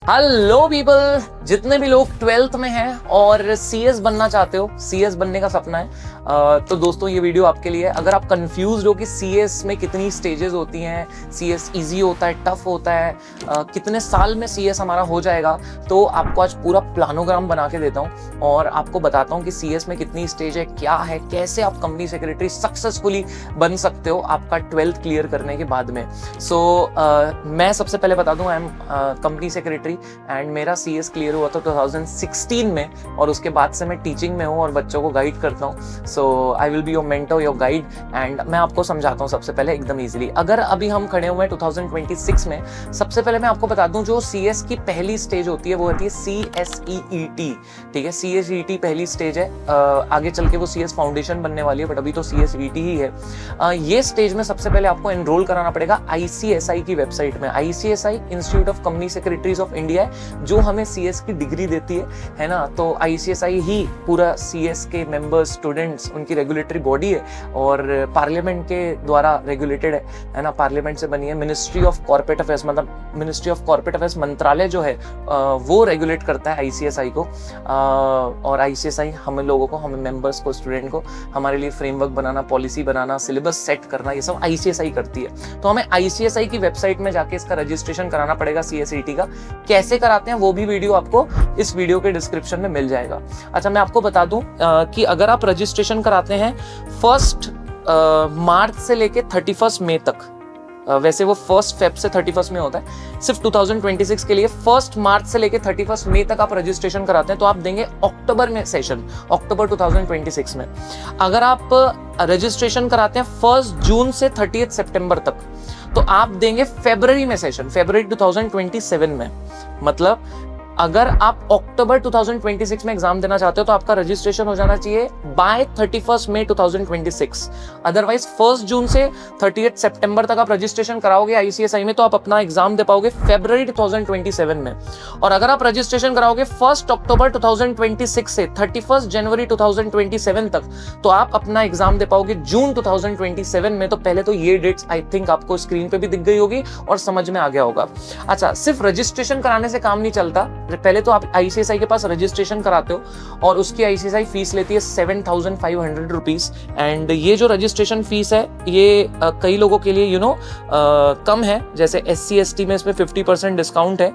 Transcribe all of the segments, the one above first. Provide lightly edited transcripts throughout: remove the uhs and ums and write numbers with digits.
Hello people, जितने भी लोग 12th में हैं और सीएस बनना चाहते हो, सीएस बनने का सपना है, तो दोस्तों ये वीडियो आपके लिए है। अगर आप कंफ्यूज हो कि सीएस में कितनी स्टेजेस होती हैं, सीएस इजी होता है, टफ होता है, कितने साल में सीएस हमारा हो जाएगा, तो आपको आज पूरा प्लानोग्राम बना के देता हूँ और आपको बताता हूँ कि सीएस में कितनी स्टेज है, क्या है, कैसे आप कंपनी सेक्रेटरी सक्सेसफुली बन सकते हो आपका 12th क्लियर करने के बाद में। मैं सबसे पहले बता दूँ, I am company secretary and मेरा सीएस क्लियर हुआ था 2016 में और उसके बाद से मैं टीचिंग में हूँ और बच्चों को गाइड करता हूँ। So I will be your mentor, your guide, and मैं आपको समझाता हूँ सबसे पहले एकदम इजीली। अगर अभी हम खड़े हुए हैं 2026 में, सबसे पहले मैं आपको बता दूं जो सीएस की पहली स्टेज होती है वो होती है CSEET। ठीक है, CSEET पहली स्टेज है, आगे चल के वो सीएस फाउंडेशन बनने वाली है, बट अभी तो CSEET ही है। ये स्टेज में सबसे पहले आपको एनरोल कराना पड़ेगा ICSI की वेबसाइट में। ICSI institute of company secretaries of India है, जो हमें सीएस की डिग्री देती है ना। तो ICSI ही पूरा सीएस के मेंबर्स, स्टूडेंट्स, उनकी रेगुलेटरी बॉडी है और पार्लियामेंट के द्वारा रेगुलेटेड है ना, पार्लियामेंट से बनी है। मिनिस्ट्री ऑफ कॉर्पोरेट अफेयर्स, मतलब मिनिस्ट्री ऑफ कॉर्पोरेट अफेयर्स मंत्रालय जो है वो रेगुलेट करता है ICSI को, और ICSI हम लोगों को, हमें मेंबर्स को, स्टूडेंट को, हमारे लिए फ्रेमवर्क बनाना, पॉलिसी बनाना, सिलेबस सेट करना, ये सब ICSI करती है। तो हमें ICSI की वेबसाइट में जाके इसका रजिस्ट्रेशन कराना पड़ेगा CSET का। कैसे कराते हैं वो भी वीडियो आपको इस वीडियो के डिस्क्रिप्शन में मिल जाएगा। अच्छा, मैं आपको बता दूं कि अगर आप रजिस्ट्रेशन कराते हैं 1 मार्च से लेके 31 मई तक, वैसे वो 1 फेब से 31 में होता है, सिर्फ 2026 के लिए 1 मार्च से लेके 31 मई तक आप रजिस्ट्रेशन कराते हैं तो आप देंगे अक्टूबर में सेशन, अक्टूबर 2026 में। अगर आप रजिस्ट्रेशन कराते हैं 1 जून से 30 सितंबर तक, तो आप देंगे फरवरी में सेशन, फरवरी 2027 में। मतलब अगर आप अक्टूबर 2026 में एग्जाम देना चाहते हो तो आपका रजिस्ट्रेशन हो जाना चाहिए बाय 31 मई 2026। अदरवाइज 1 जून से 30 सितंबर तक आप रजिस्ट्रेशन कराओगे ICSI में तो आप अपना एग्जाम दे पाओगे फरवरी 2027 में। और अगर आप रजिस्ट्रेशन कराओगे 1 अक्टूबर 2026 से 31 जनवरी 2027 तक, तो आप अपना एग्जाम दे पाओगे जून 2027 में। तो पहले तो ये डेट्स आई थिंक आपको स्क्रीन पे भी दिख गई होगी और समझ में आ गया होगा। अच्छा, सिर्फ रजिस्ट्रेशन कराने से काम नहीं चलता, पहले तो आप ICSI के पास रजिस्ट्रेशन कराते हो और उसकी ICSI फीस लेती है 7,500 रुपीज। एंड ये जो रजिस्ट्रेशन फीस है ये कई लोगों के लिए कम है, जैसे SC ST में इसमें 50% डिस्काउंट है,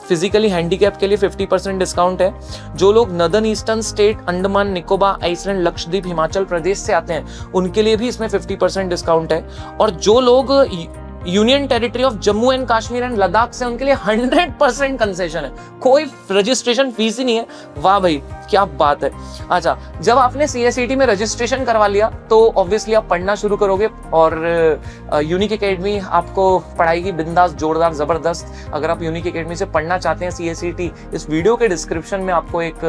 फिजिकली हैंडीकैप के लिए 50% डिस्काउंट है। जो लोग northern eastern state, Andaman Nicobar, island, Lakshadweep, Himachal Pradesh से आते हैं उनके लिए भी इसमें 50% डिस्काउंट है। और जो लोग union territory of Jammu and Kashmir and Ladakh से, उनके लिए 100% कंसेशन है, कोई रजिस्ट्रेशन फीस ही नहीं है। वाह भाई, क्या बात है। अच्छा, जब आपने CSET में रजिस्ट्रेशन करवा लिया तो ऑब्वियसली आप पढ़ना शुरू करोगे और यूनिक एकेडमी आपको पढ़ाएगी बिंदास, जोरदार, जबरदस्त। अगर आप यूनिक एकेडमी से पढ़ना चाहते हैं CSET, इस वीडियो के डिस्क्रिप्शन में आपको एक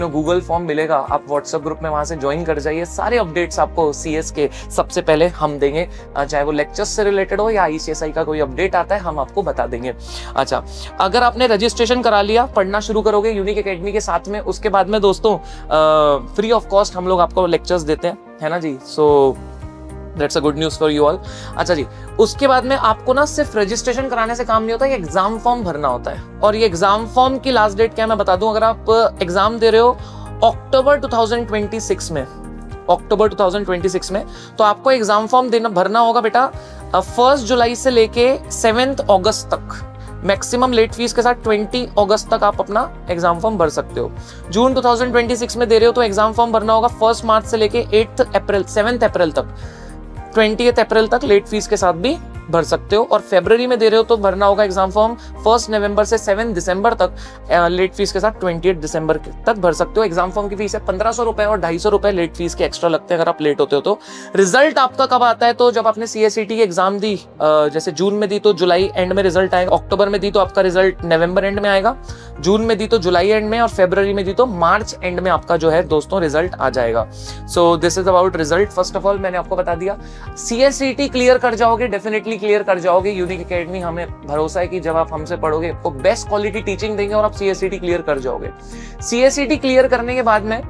गूगल फॉर्म मिलेगा, आप व्हाट्सएप ग्रुप में वहां से ज्वाइन कर जाइए। सारे अपडेट्स आपको CS के सबसे पहले हम देंगे, चाहे वो लेक्चर्स से रिलेटेड हो या ICSI का कोई अपडेट आता है हम आपको बता देंगे। अच्छा, अगर आपने रजिस्ट्रेशन करा लिया, पढ़ना शुरू करोगे यूनिक एकेडमी के साथ में, उसके बाद में दोस्तों फ्री ऑफ कॉस्ट हम लोग आपको लेक्चर्स देते हैं, है ना जी। So that's a good news for you all. अच्छा जी, उसके बाद में आपको ना सिर्फ रजिस्ट्रेशन कराने से काम नहीं होता, ये एग्जाम फॉर्म भरना होता है। और ये एग्जाम फॉर्म की लास्ट डेट क्या मैं बता दूं, अगर आप एग्जाम दे रहे हो अक्टूबर 2026 में, अक्टूबर 2026 में, तो आपको एग्जाम फॉर्म भरना होगा बेटा 1 जुलाई से लेके 7 अगस्त तक। मैक्सिमम लेट फीस के साथ 20 अगस्त तक आप अपना एग्जाम फॉर्म भर सकते हो। जून 2026 में दे रहे हो तो एग्जाम फॉर्म भरना होगा 1 मार्च से लेके 7 अप्रैल तक, 20 अप्रैल तक लेट फीस के साथ भी भर सकते हो। और फरवरी में दे रहे हो तो भरना होगा एग्जाम फॉर्म 1 नवंबर से 7 दिसंबर तक, लेट फीस के साथ 28 दिसंबर तक भर सकते हो। एग्जाम फॉर्म की फीस है 1500 रुपए और 250 रुपए लेट फीस के एक्स्ट्रा लगते हैं अगर आप लेट होते हो तो। रिजल्ट आपका कब आता है, तो जब आपने CSET की एग्जाम दी, जैसे जून में दी तो जुलाई एंड में रिजल्ट आएगा, अक्टूबर में दी तो आपका रिजल्ट नवंबर एंड में आएगा, जून में दी तो जुलाई एंड में, और फरवरी में दी तो मार्च एंड में आपका जो है दोस्तों रिजल्ट आ जाएगा। So this is about result. First of all मैंने आपको बता दिया, CSET क्लियर कर जाओगे, डेफिनेटली क्लियर कर जाओगे। यूनिक एकेडमी, हमें भरोसा है कि जब आप हमसे पढ़ोगे आपको बेस्ट क्वालिटी टीचिंग देंगे और आप CSET क्लियर कर जाओगे। CSET क्लियर करने के बाद में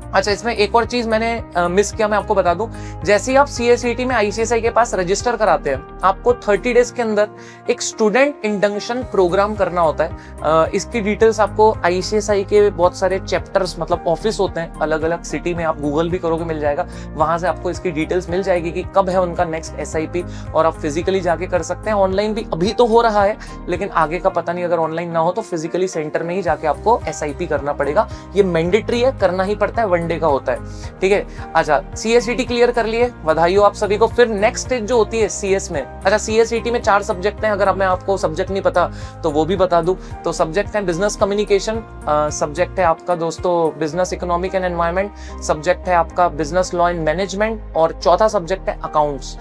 अच्छा, इसमें एक और चीज मैंने मिस किया, मैं आपको बता दूं। जैसे ही आप CSET में ICSI के पास रजिस्टर कराते हैं, आपको 30 डेज के अंदर एक स्टूडेंट इंडक्शन प्रोग्राम करना होता है। इसकी डिटेल्स आपको ICSI के बहुत सारे चैप्टर्स, मतलब ऑफिस होते हैं अलग अलग सिटी में, आप गूगल भी करोगे मिल जाएगा, वहां से आपको इसकी डिटेल्स मिल जाएगी कि कब है उनका नेक्स्ट SIP, और आप फिजिकली जाके कर सकते हैं। ऑनलाइन भी अभी तो हो रहा है, लेकिन आगे का पता नहीं, अगर ऑनलाइन ना हो तो फिजिकली सेंटर में ही जाके आपको SIP करना पड़ेगा। ये मैंडेटरी है, करना ही पड़ता है, वनडे का होता है, ठीक है। अच्छा, CSET क्लियर कर लिए, बधाई हो आप सभी को। फिर नेक्स्ट स्टेज जो होती है CS में, अच्छा CSET में 4 सब्जेक्ट हैं, अगर मैं आपको सब्जेक्ट नहीं पता तो वो भी बता दूं। तो सब्जेक्ट है बिजनेस कम्युनिकेशन, सब्जेक्ट है आपका दोस्तों business economic and environment, subject है आपका बिजनेस लॉ एंड मैनेजमेंट, और चौथा सब्जेक्ट है अकाउंट्स।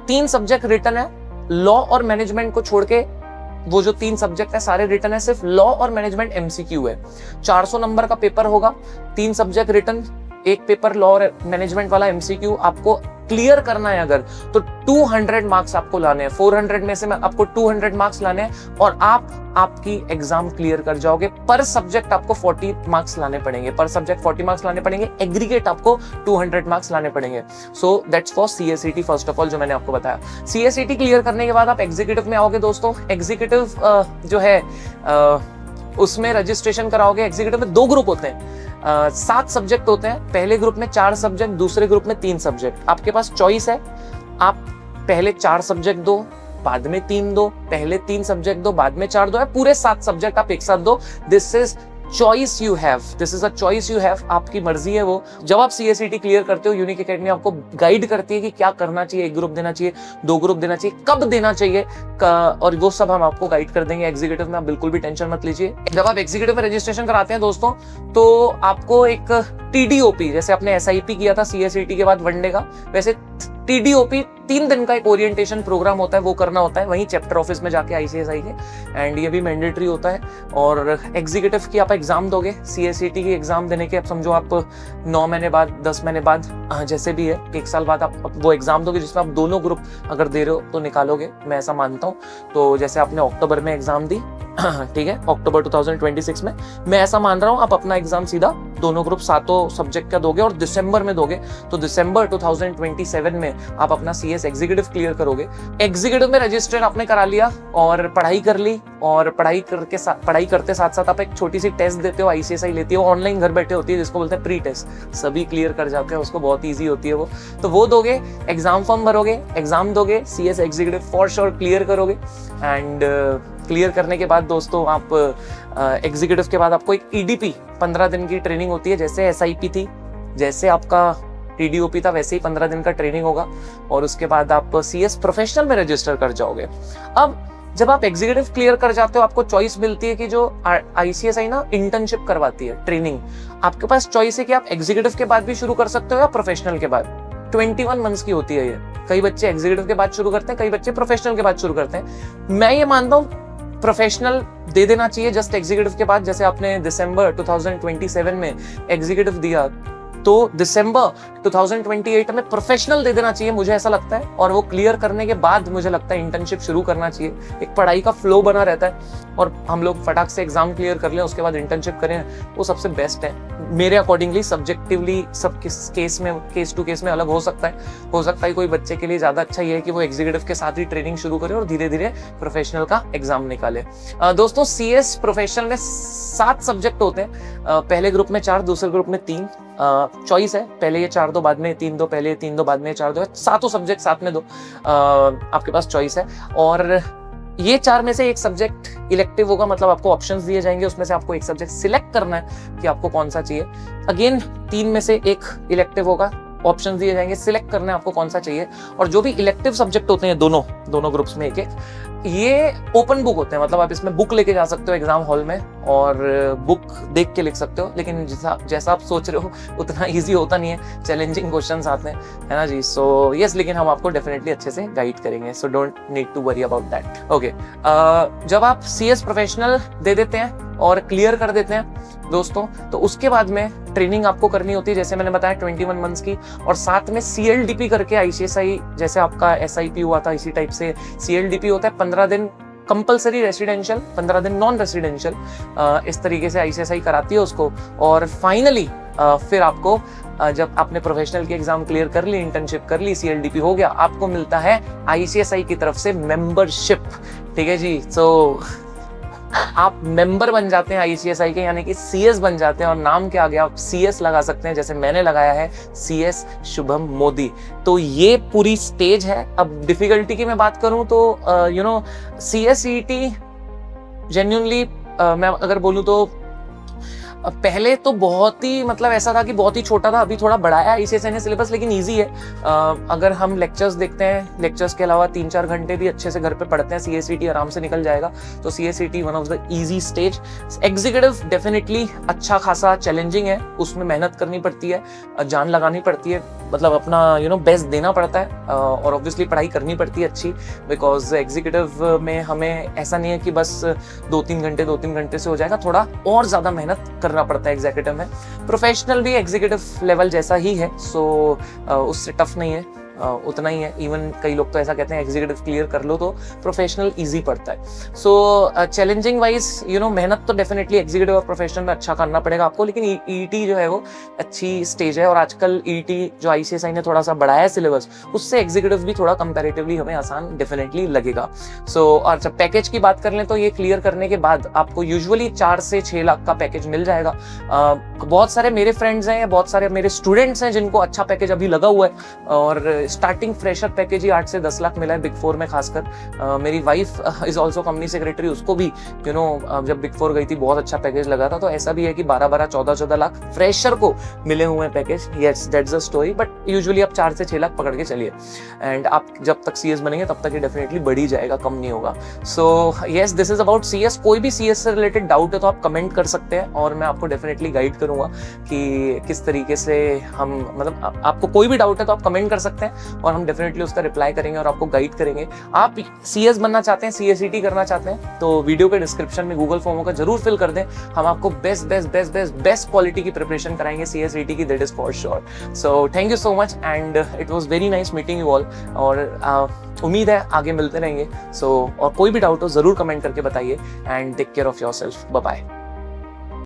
3 सब्जेक्ट रिटन है, लॉ और मैनेजमेंट को छोड़ के वो जो 3 सब्जेक्ट है सारे रिटन है, सिर्फ लॉ और मैनेजमेंट MCQ है। 400 नंबर का पेपर होगा, 3 सब्जेक्ट रिटन, एक पेपर लॉ और मैनेजमेंट वाला MCQ आपको क्लियर करना है अगर, तो 200 मार्क्स आपको लाने हैं। 400 में से मैं आपको 200 मार्क्स लाने हैं, और आपकी एग्जाम क्लियर कर जाओगे। पर सब्जेक्ट आपको 40 मार्क्स लाने पड़ेंगे, पर सब्जेक्ट 40 मार्क्स लाने पड़ेंगे, एग्रीगेट आपको 200 मार्क्स लाने पड़ेंगे। So that's for CSET first of all, जो मैंने आपको बताया। CSET क्लियर करने के बाद आप एग्जीक्यूटिव में आओगे दोस्तों। एग्जीक्यूटिव जो है उसमें रजिस्ट्रेशन कराओगे। एग्जीक्यूटिव में 2 ग्रुप होते हैं, 7 सब्जेक्ट होते हैं। पहले ग्रुप में 4 सब्जेक्ट, दूसरे ग्रुप में 3 सब्जेक्ट। आपके पास चॉइस है, आप पहले 4 सब्जेक्ट दो, बाद में 3 दो, पहले 3 सब्जेक्ट दो, बाद में 4 दो, या पूरे 7 सब्जेक्ट आप एक साथ दो। This is choice you have, this is a choice you have, आपकी मर्जी है वो। जब आप CSET क्लियर करते हो, यूनिक एकेडमी आपको गाइड करती है कि क्या करना चाहिए, 1 ग्रुप देना चाहिए, 2 ग्रुप देना चाहिए, कब देना चाहिए, और वो सब हम आपको गाइड कर देंगे। एग्जीक्यूटिव में आप बिल्कुल भी टेंशन मत लीजिए। जब आप एग्जीक्यूटिव में रजिस्ट्रेशन कराते हैं दोस्तों, तो आपको एक TDOP, जैसे आपने SIP किया था CSET के बाद वनडे का, वैसे TDOP 3 दिन का एक ओरिएंटेशन प्रोग्राम होता है, वो करना होता है वहीं चैप्टर ऑफिस में जाके ICSI के, एंड ये भी मैंडेटरी होता है। और एग्जीक्यूटिव की आप एग्जाम दोगे, CSET की एग्जाम देने के, अब समझो आप 9 महीने बाद, 10 महीने बाद, जैसे भी है, 1 साल बाद आप वो एग्जाम दोगे, जिसमें आप दोनों ग्रुप अगर दे रहे हो तो निकालोगे, मैं ऐसा मानता हूँ। तो जैसे आपने अक्टूबर में एग्जाम दी, ठीक है, अक्टूबर 2026 में, मैं ऐसा मान रहा हूँ आप अपना एग्जाम सीधा दोनों ग्रुप 7 सब्जेक्ट का दोगे और दिसंबर में दोगे, तो दिसंबर 2027 में आप अपना CS एग्जीक्यूटिव क्लियर करोगे। एग्जीक्यूटिव में रजिस्टर आपने करा लिया और पढ़ाई कर ली, और पढ़ाई करते साथ साथ आप एक छोटी सी टेस्ट देते हो, ICSI लेती हो, ऑनलाइन घर बैठे होती है, जिसको बोलते हैं प्री टेस्ट, सभी क्लियर कर जाते हैं उसको, बहुत ईजी होती है वो। तो वो दोगे, एग्जाम फॉर्म भरोगे, एग्जाम दोगे, CS executive for sure clear करोगे। एंड क्लियर करने के बाद दोस्तों आप एग्जीक्यूटिव के बाद आपको एक EDP 15 दिन की ट्रेनिंग होती है, जैसे SIP थी, जैसे आपका TDOP था, वैसे ही 15 दिन का ट्रेनिंग होगा, और उसके बाद आप CS प्रोफेशनल में रजिस्टर कर जाओगे। अब जब आप एग्जीक्यूटिव क्लियर कर जाते हो, आपको चॉइस मिलती है कि जो ICSI ना इंटर्नशिप करवाती है, ट्रेनिंग, आपके पास चॉइस है कि आप एग्जीक्यूटिव के बाद भी शुरू कर सकते हो या प्रोफेशनल के बाद। 21 मंथ्स की होती है ये। कई बच्चे एग्जीक्यूटिव के बाद शुरू करते हैं, कई बच्चे प्रोफेशनल के बाद शुरू करते हैं। मैं ये मानता हूँ प्रोफेशनल दे देना चाहिए जस्ट एग्जीक्यूटिव के बाद। जैसे आपने दिसंबर 2027 में एग्जीक्यूटिव दिया, तो दिसंबर 2028 में प्रोफेशनल दे देना चाहिए, मुझे ऐसा लगता है। और वो क्लियर करने के बाद मुझे लगता है इंटर्नशिप शुरू करना चाहिए। एक पढ़ाई का फ्लो बना रहता है, और हम लोग फटाक से एग्जाम क्लियर कर लें, उसके बाद इंटर्नशिप करें, वो सबसे बेस्ट है मेरे अकॉर्डिंगली। सब्जेक्टिवली सब केस में, केस टू केस में अलग हो सकता है कोई बच्चे के लिए ज्यादा अच्छा ये है कि वो एग्जीक्यूटिव के साथ ही ट्रेनिंग शुरू करे और धीरे धीरे प्रोफेशनल का एग्जाम निकाले। दोस्तों CS प्रोफेशनल में 7 सब्जेक्ट होते हैं, पहले ग्रुप में 4, दूसरे ग्रुप में 3। चॉइस है, पहले ये 4 दो, बाद में 3 दो, पहले 3 दो, बाद में 4 दो, 7 सब्जेक्ट साथ में दो, आपके पास चॉइस है। और ये 4 में से एक सब्जेक्ट इलेक्टिव होगा, मतलब आपको ऑप्शंस दिए जाएंगे, उसमें से आपको एक सब्जेक्ट सिलेक्ट करना है कि आपको कौन सा चाहिए। अगेन 3 में से एक इलेक्टिव होगा, ऑप्शंस दिए जाएंगे, सिलेक्ट करना है आपको कौन सा चाहिए। और जो भी इलेक्टिव सब्जेक्ट होते हैं दोनों ग्रुप्स में एक, ये ओपन बुक होते हैं, मतलब आप इसमें बुक लेके जा सकते हो एग्जाम हॉल में और बुक देख के लिख सकते हो। लेकिन जैसा आप सोच रहे हो उतना इजी होता नहीं है, चैलेंजिंग क्वेश्चंस आते हैं, है ना जी। सो यस, लेकिन हम आपको डेफिनेटली अच्छे से गाइड करेंगे, so don't need to worry about that. Okay, जब आप CS प्रोफेशनल दे देते हैं और क्लियर कर देते हैं दोस्तों, तो उसके बाद में ट्रेनिंग आपको करनी होती है, जैसे मैंने बताया 21 मंथ्स की, और साथ में CLDP करके ICSI, जैसे आपका SIP हुआ था इसी टाइप से CLDP होता है। 15 दिन कंपलसरी रेसिडेंशियल, 15 दिन नॉन रेसिडेंशियल, इस तरीके से ICSI कराती है उसको। और फाइनली फिर आपको जब आपने प्रोफेशनल की एग्जाम क्लियर कर ली, इंटर्नशिप कर ली, CLDP हो गया, आपको मिलता है ICSI की तरफ से मेंबरशिप। ठीक है जी, तो आप मेंबर बन जाते हैं ICSI के, यानी कि CS बन जाते हैं और नाम के आगे आप CS लगा सकते हैं, जैसे मैंने लगाया है CS शुभम मोदी। तो ये पूरी स्टेज है। अब डिफिकल्टी की मैं बात करूं तो CS CET जेन्युइनली मैं अगर बोलूं तो पहले तो बहुत ही मतलब ऐसा था कि बहुत ही छोटा था, अभी थोड़ा बढ़ाया ICSI ने सिलेबस, लेकिन इजी है। अगर हम लेक्चर्स देखते हैं, लेक्चर्स के अलावा 3-4 घंटे भी अच्छे से घर पे पढ़ते हैं, CSCT आराम से निकल जाएगा। तो CSCT one of the easy stage. Executive definitely अच्छा खासा चैलेंजिंग है, उसमें मेहनत करनी पड़ती है, जान लगानी पड़ती है, मतलब अपना बेस्ट देना पड़ता है, और ऑब्वियसली पढ़ाई करनी पड़ती है अच्छी, बिकॉज एग्जीक्यूटिव में हमें ऐसा नहीं है कि बस 2-3 घंटे से हो जाएगा, थोड़ा और ज़्यादा मेहनत करना पड़ता है एग्जीक्यूटिव में। प्रोफेशनल भी एग्जीक्यूटिव लेवल जैसा ही है, सो उससे टफ नहीं है, उतना ही है। इवन कई लोग तो ऐसा कहते हैं एग्जीक्यूटिव क्लियर कर लो तो प्रोफेशनल इजी पड़ता है। सो चैलेंजिंग वाइज मेहनत तो डेफिनेटली एग्जीक्यूटिव और प्रोफेशनल में अच्छा करना पड़ेगा आपको, लेकिन EET जो है वो अच्छी स्टेज है, और आजकल EET जो ICSI ने थोड़ा सा बढ़ाया है सिलेबस, उससे एग्जीक्यूटिव भी थोड़ा कंपैरेटिवली हमें आसान डेफिनेटली लगेगा। और जब पैकेज की बात कर लें तो ये क्लियर करने के बाद आपको यूजुअली 4 से 6 लाख का पैकेज मिल जाएगा। बहुत सारे मेरे फ्रेंड्स हैं, बहुत सारे मेरे स्टूडेंट्स हैं जिनको अच्छा पैकेज अभी लगा हुआ है, और स्टार्टिंग फ्रेशर पैकेज ही 8 से 10 लाख मिला है बिग 4 में। खासकर मेरी wife is also company secretary, उसको भी जब बिग 4 गई थी बहुत अच्छा पैकेज लगा था। तो ऐसा भी है कि 12-12, 14-14 लाख फ्रेशर को मिले हुए हैं package. Yes, that's the story, but usually आप 4 से 6 लाख पकड़ के चलिए, एंड आप जब तक CS बनेंगे तब तक ये डेफिनेटली बढ़ ही जाएगा, कम नहीं होगा। So yes, this is about CS। कोई भी CS से रिलेटेड डाउट है तो आप कमेंट कर सकते हैं, और मैं आपको डेफिनेटली गाइड करूंगा कि किस तरीके से हम, मतलब आपको कोई भी डाउट है तो आप कमेंट कर सकते हैं, और हम डेफिनेटली उसका रिप्लाई करेंगे और आपको गाइड करेंगे। आप CS बनना चाहते हैं, CSCT करना चाहते हैं, तो वीडियो के डिस्क्रिप्शन में गूगल फॉर्म का जरूर फिल कर दें। हम आपको बेस्ट क्वालिटी की प्रिपरेशन कराएंगे CSCT की, that is for sure. So thank you so much, and it was very nice meeting you all, और उम्मीद है आगे मिलते रहेंगे। और कोई भी डाउट हो जरूर कमेंट करके बताइए, and take care of yourself. Bye bye.